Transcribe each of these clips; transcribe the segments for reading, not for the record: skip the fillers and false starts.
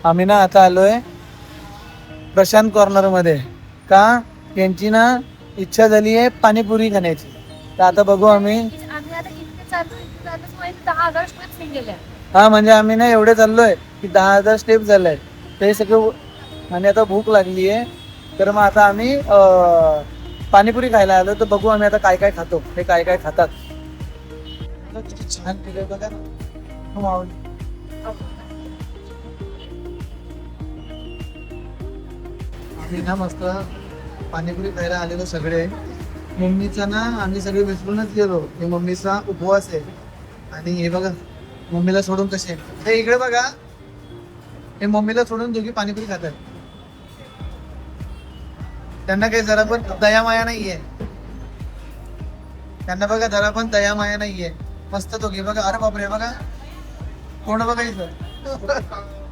आम्ही ना आता आलोय प्रशांत कॉर्नर मध्ये. का यांची ना इच्छा झाली आहे पाणीपुरी खाण्याची. तर आता बघू आम्ही. आम्ही आता इतके चाललो माहिती 10,000 स्टेप्स निघाल्या. हा म्हणजे आम्ही ना एवढे चाललोय की 10,000 स्टेप झालाय. ते सगळं आणि आता भूक लागली आहे. तर मग आता आम्ही पाणीपुरी खायला आलो. तर बघू आम्ही आता काय काय खातो, हे काय काय खातात. किती छान केलंय बघा ना. खूप आवडलं. आम्ही ना मस्त पाणीपुरी खायला आलेलो सगळे. मम्मीचा ना आम्ही सगळे विसरूनच गेलो. हे मम्मीचा उपवास आहे. आणि हे बघा मम्मीला सोडून कसे हे इकडे बघा. हे मम्मीला सोडून दोघी पाणीपुरी खातात. त्यांना काही जरा पण दया माया नाहीये. त्यांना बघा जरा पण दया माया नाहीये. मस्त दोघी बघा. अरे बापरे बघा कोण बघा इथं.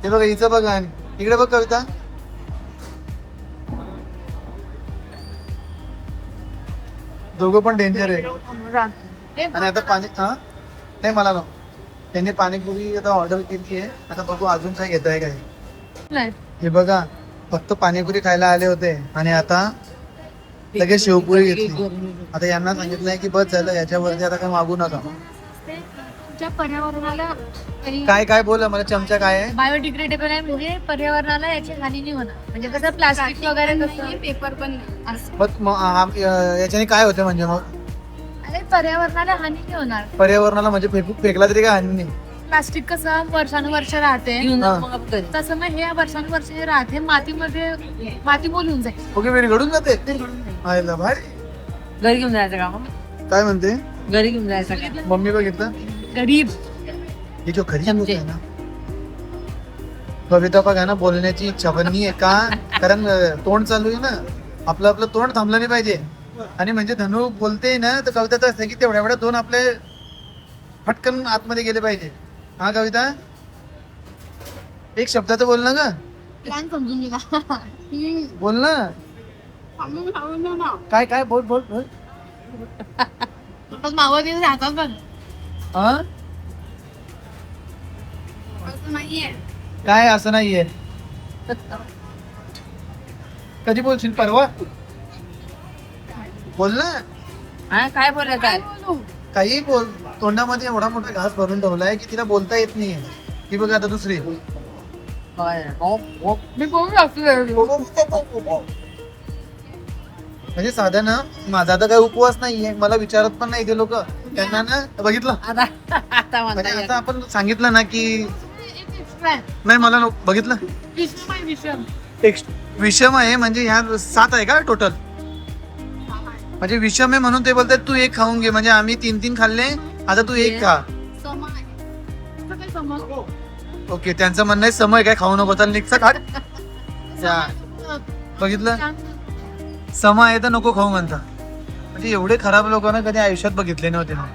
हे बघा हिचं बघा. आणि इकडे बघ कविता. दोघं पण डेंजर आहे. आणि आता पाणी हा नाही मला नको. त्यांनी पाणीपुरी आता ऑर्डर केली आहे. आता बघू अजून काय घेत आहे काय. हे बघा फक्त पाणीपुरी खायला आले होते आणि आता लगेच शेवपुरी घेतली. आता यांना सांगितलंय की बस झालं याच्यावरती आता काय मागू नका. तुमच्या पर्यावरणाला काय काय बोला मला. चमचा काय आहे. बायोडिग्रेडेबल आहे म्हणजे पर्यावरणाला याची हानी नाही होणार. म्हणजे कसं प्लास्टिक वगैरे कसं पेपर पण याच्याने काय होतं म्हणजे मग अरे पर्यावरणाला हानी नाही होणार. पर्यावरणाला म्हणजे फेकला तरी काय हानी नाही. प्लास्टिक कसं वर्षानुवर्ष राहते तसं मग हे वर्षानुवर्ष हे राहते मातीमध्ये माती बोलून जाईल. ओके वेळ घडून जाते. आयला भारी. घरी घेऊन जायचं का काय म्हणते घरी घेऊन जायचं का मम्मी बघितलं. गरीब हे जो खरी आहे ना कविता बघा ना बोलण्याची इच्छा पण नाही आहे का. कारण तोंड चालू आहे ना. आपलं आपलं तोंड थांबलं नाही पाहिजे. आणि म्हणजे धनु बोलते ना तर कविता तर असते की तेवढ्या एवढ्या दोन आपले फटकन आतमध्ये गेले पाहिजे. हा कविता एक शब्दाचं बोल ना ग. समजून गेला बोल ना. काय काय बोल बोल बोल. मावळ दिवस राहतात पण हा नाहीये. काय असं नाहीये. कधी बोलशील परवा. बोल ना. काय बोलत आहे काही बोल. तोंडामध्ये एवढा मोठा घास भरून ठेवलाय की तिला बोलता येत नाहीये. ती बघ आता दुसरी. मी बोलू लागतो. म्हणजे साधा ना माझा आता काही उपवास नाहीये. मला विचारत पण नाही ते लोक. त्यांना ना बघितलं म्हणजे आता आपण सांगितलं ना की नाही मला बघितलं विषम आहे. म्हणजे ह्या 7 आहे का टोटल. म्हणजे विषम आहे म्हणून ते बोलतात तू एक खाऊन घे. म्हणजे आम्ही 3 खाल्ले आता तू एक खा. ओके त्यांचं म्हणणं आहे समय काय खाऊ नको तर निघचा खा. बघितलं सम आहे तर नको खाऊ म्हणता. म्हणजे एवढे खराब लोकांना कधी आयुष्यात बघितले नव्हते ना.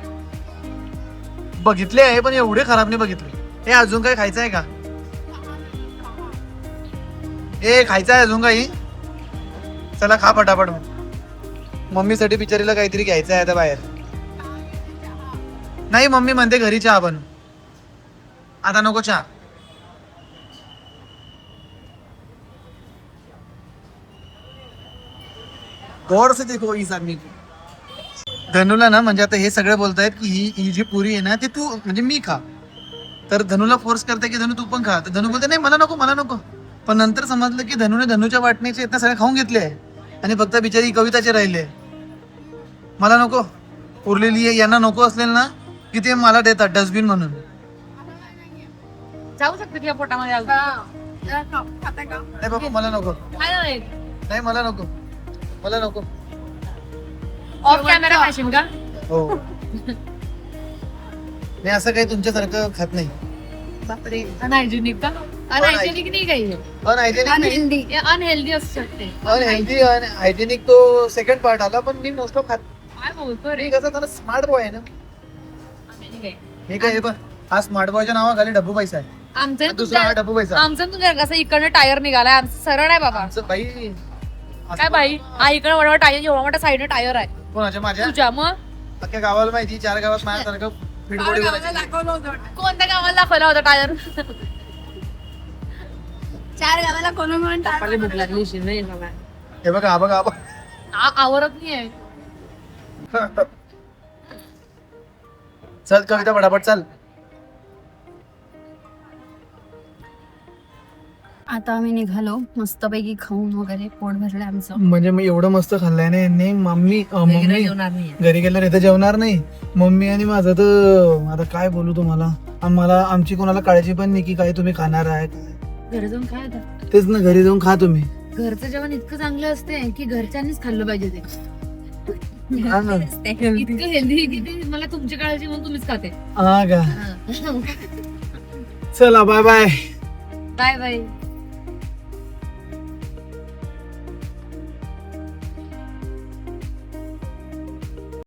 बघितले आहे पण एवढे खराब नाही बघितले. हे अजून काय खायचं आहे का. हे खायचं आहे अजून काही. चला खा पटापट. मम्मीसाठी बिचारीला काहीतरी घ्यायचं आहे आता बाहेर. नाही मम्मी म्हणते घरी चहा बनव. आता नको चहा. गौर से देखो इस आदमी को. धनुला ना म्हणजे आता हे सगळे बोलतायत की ही जी पुरी आहे ना ती तू म्हणजे मी खा. तर धनुला फोर्स करते की धनु तू पण खा. तर धनु बोलते नाही मला नको मला नको. पण नंतर समजलं की धनुने धनुच्या वाटणीचे इतने सगळे खाऊन घेतले आणि फक्त बिचारी कविताचे राहिले. मला नको उरलेली आहे. यांना नको असलेल ना की ते मला देतात डस्टबिन म्हणून. जाऊ शकते तुझ्या पोटामध्ये नाही बाबा मला नको. नाही मला नको मला नको. ऑफ कॅमेरा खाशील का. हो मी असं काही तुमच्यासारखं खात नाही. बापरे अनहायजेनिक का. अनहायजेनिक नाही काही. अनहायजेनिक अनहेल्दी असू शकते. अनहेल्दी आणि हायजेनिक तो सेकंड पार्ट आला. पण मी मोस्ट ऑफ खात. काय बोलतो रे. कसं त्याला स्मार्ट बॉय आहे ना. हे काय हे पण हा स्मार्ट बॉयच्या नावाखाली डब्बू पैसा आहे. आमचं दुसरा हा डब्बू पैसा. आमचं तुझ्या कसं इकडनं टायर निघालाय. आमचं सरळ आहे बाबा. आमचं बाई काय बाई हा इकडे वडवड टायर एवढा मोठा साईडने टायर आहे कोणाच्या माझ्या तुझ्या. मग अख्ख्या गावाला माहिती 4 गावात माझ्यासारखं फिटबोडी कोणत्या गावाला दाखवला होता टायर. चार गावाला कोण म्हणून टाकले भूक लागली हे बघा हा बघा आवरत नाहीये. चल कविता पटापट चल. आता आम्ही निघालो मस्तपैकी खाऊन वगैरे पोट भरलं आमचं. म्हणजे मी एवढं मस्त खाल्लंय ना यांनी. मम्मी घरी गेल्यावर इथं जेवणार नाही. मम्मी आणि माझं तर आता काय बोलू तुम्हाला. आम्हाला आमची कोणाला काळजी पण नाही की काय तुम्ही खाणार आहे. घरी जाऊन काय आता? तेच ना, घरी जाऊन खा तुम्ही. घरचं जेवण इतकं चांगलं असते की घरच्यांनीच खाल्लं पाहिजे ते. हा ना. इतकं हेल्दी की ते मला तुमची काळजी म्हणून तुम्हीच खाते. हा का. चला बाय बाय. Bye bye.